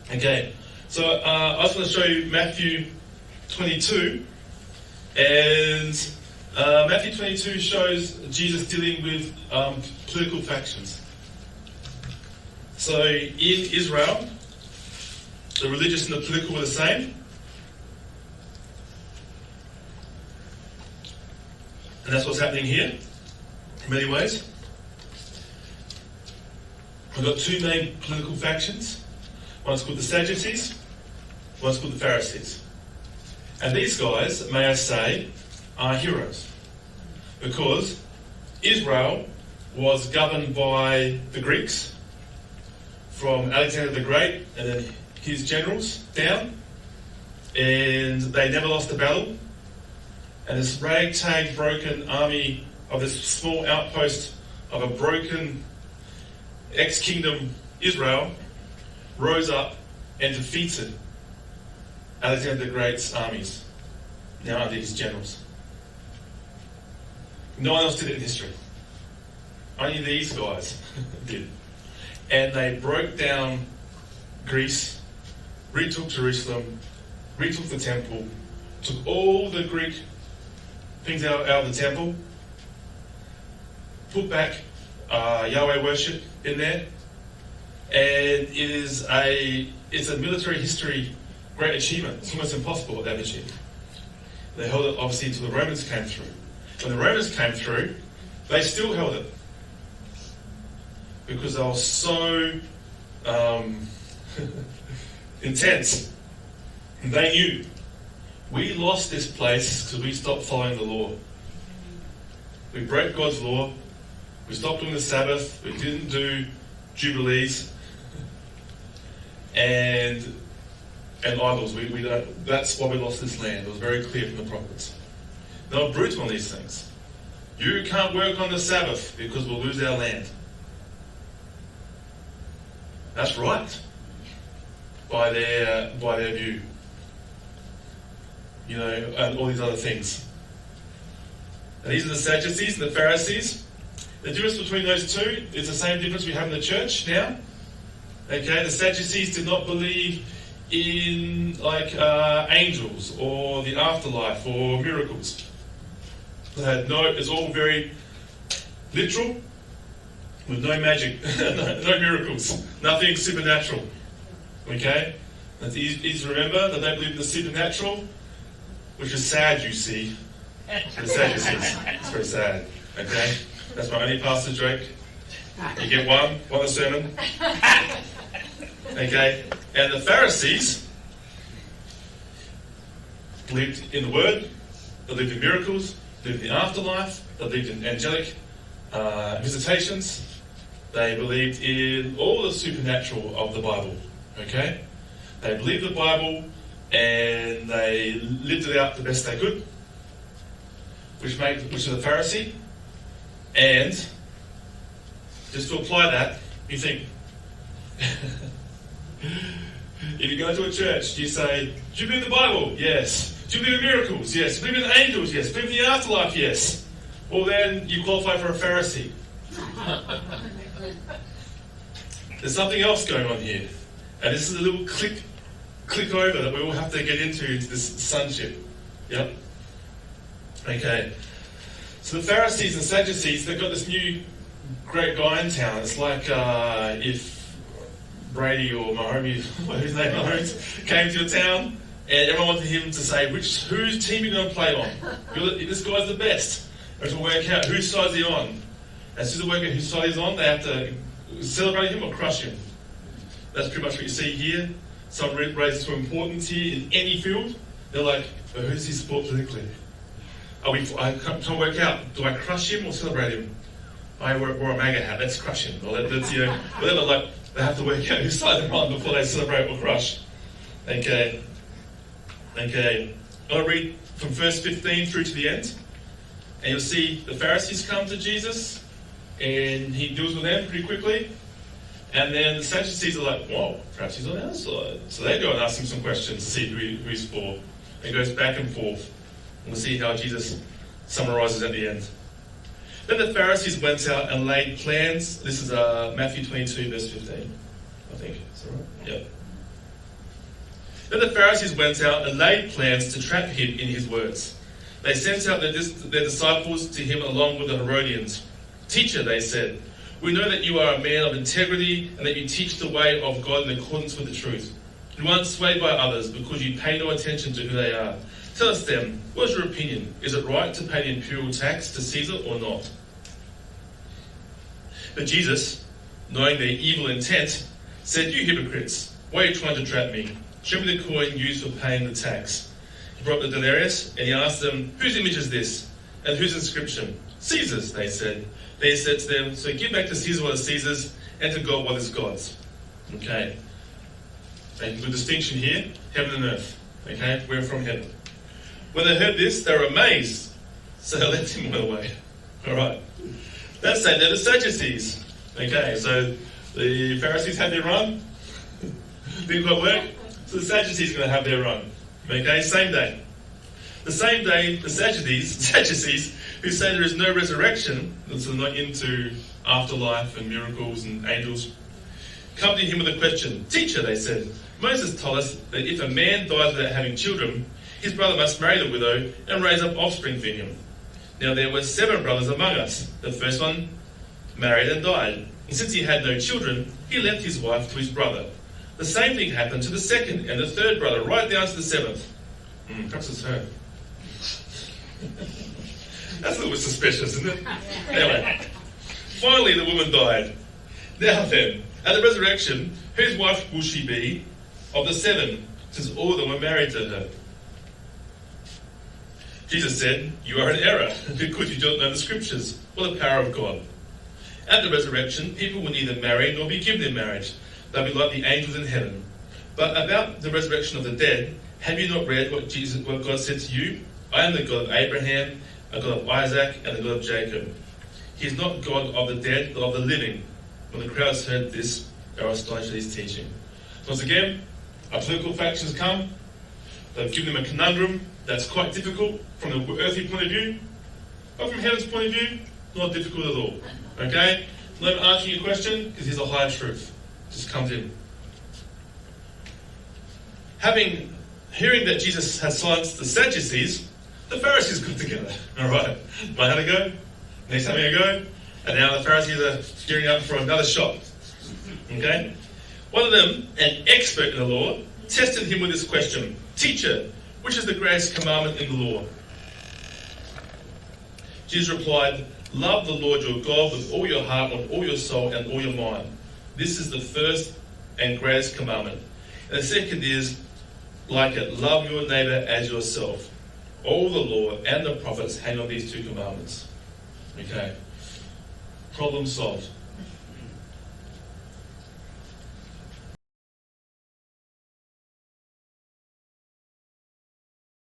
Okay, so I was going to show you Matthew 22, and Matthew 22 shows Jesus dealing with political factions. So in Israel, the religious and the political were the same. And that's what's happening here, in many ways. We've got two main political factions. One's called the Sadducees, one's called the Pharisees. And these guys, may I say, are heroes. Because Israel was governed by the Greeks, from Alexander the Great and then his generals down, and they never lost a battle. And this ragtag, broken army of this small outpost of a broken ex-kingdom Israel rose up and defeated Alexander the Great's armies, now under his generals. No one else did it in history. Only these guys did. And they broke down Greece, retook Jerusalem, retook the temple, took all the Greek things out of the temple, put back Yahweh worship in there, and it's a military history great achievement. It's almost impossible what they've achieved. They held it obviously until the Romans came through. When the Romans came through, they still held it because they were so intense. And they knew we lost this place because we stopped following the law. We broke God's law. We stopped doing the Sabbath. We didn't do Jubilees and idols. We don't, that's why we lost this land. It was very clear from the prophets. They were brutal on these things. You can't work on the Sabbath because we'll lose our land. That's right. By their view. You know, and all these other things. And these are the Sadducees and the Pharisees. The difference between those two is the same difference we have in the church now. Okay, the Sadducees did not believe in angels or the afterlife or miracles. It's all very literal, with no magic, no miracles, nothing supernatural. Okay, it's easy to remember that they believe in the supernatural, which is sad, you see. The Sadducees. It's very sad. Okay, that's my only pastor joke. You get one a sermon. Okay, and the Pharisees believed in the Word, they believed in miracles, they believed in the afterlife, they believed in angelic visitations, they believed in all the supernatural of the Bible. Okay, they believed the Bible and they lived it out the best they could, which is the Pharisee. And just to apply that, you think. If you go to a church, do you say, do you believe in the Bible? Yes. Do you believe in miracles? Yes. Do you believe in angels? Yes. Do you believe in the afterlife? Yes. Well, then you qualify for a Pharisee. There's something else going on here. And this is a little click over that we all have to get into this sonship. Yep. Okay. So the Pharisees and Sadducees, they've got this new great guy in town. It's like if Brady or Mahomes, whose name Mahomes, came to your town and everyone wanted him to say whose team you're going to play on. This guy's the best. Or to work out whose side is he on. As soon as they work out whose side he's on, they have to celebrate him or crush him. That's pretty much what you see here. Someone raises to importance here in any field. They're like, well, who does he support politically? I'm trying to work out, do I crush him or celebrate him? I wore a MAGA hat, let's crush him. Or let's, whatever, they have to work out whose side they're on before they celebrate or crush. Okay. I'll read from verse 15 through to the end. And you'll see the Pharisees come to Jesus, and he deals with them pretty quickly. And then the Sadducees are like, whoa, perhaps he's on our side. So they go and ask him some questions to see who he's for. It goes back and forth. And we'll see how Jesus summarizes at the end. Then the Pharisees went out and laid plans. This is Matthew 22, verse 15, I think. Is that right? Yep. Then the Pharisees went out and laid plans to trap him in his words. They sent out their disciples to him along with the Herodians. "Teacher," they said, "we know that you are a man of integrity and that you teach the way of God in accordance with the truth. You aren't swayed by others because you pay no attention to who they are. Tell us then, what is your opinion? Is it right to pay the imperial tax to Caesar or not?" But Jesus, knowing their evil intent, said, "You hypocrites, why are you trying to trap me? Show me the coin used for paying the tax." He brought the denarius, and he asked them, "Whose image is this? And whose inscription?" "Caesar's," they said. Then he said to them, "So give back to Caesar what is Caesar's, and to God what is God's." Okay. Making a good distinction here, heaven and earth. Okay, we're from heaven. When they heard this, they were amazed. So they let him away. Alright. That's saying they're the Sadducees. Okay, so the Pharisees had their run. Didn't quite work. So the Sadducees are going to have their run. Okay, same day. The same day, the Sadducees, who say there is no resurrection, so they're not into afterlife and miracles and angels, come to him with a question. "Teacher," they said, "Moses told us that if a man dies without having children, his brother must marry the widow and raise up offspring for him. Now there were 7 brothers among us. The first one married and died. And since he had no children, he left his wife to his brother. The same thing happened to the second and the third brother, right down to the 7th. Perhaps it's her. That's a little bit suspicious, isn't it? Anyway, finally the woman died. Now then, at the resurrection, whose wife will she be of the 7, since all of them were married to her?" Jesus said, "You are in error, because you don't know the scriptures, or the power of God. At the resurrection, people will neither marry nor be given in marriage. They'll be like the angels in heaven. But about the resurrection of the dead, have you not read what God said to you? I am the God of Abraham, a God of Isaac, and the God of Jacob. He is not God of the dead, but of the living." When the crowds heard this, they were astonished at his teaching. Once again, our political factions come. They've given him a conundrum that's quite difficult from the earthly point of view. But from heaven's point of view, not difficult at all. Okay? Let him answer your question, because here's a higher truth. Just comes in. Hearing that Jesus had silenced the Sadducees, the Pharisees got together. Alright, might have a go. Next having a go. And now the Pharisees are gearing up for another shot. Okay? One of them, an expert in the law, tested him with this question. "Teacher, which is the greatest commandment in the law?" Jesus replied, "Love the Lord your God with all your heart, with all your soul, and all your mind. This is the first and greatest commandment. And the second is like it, love your neighbor as yourself. All the law and the prophets hang on these 2 commandments." Okay. Problem solved.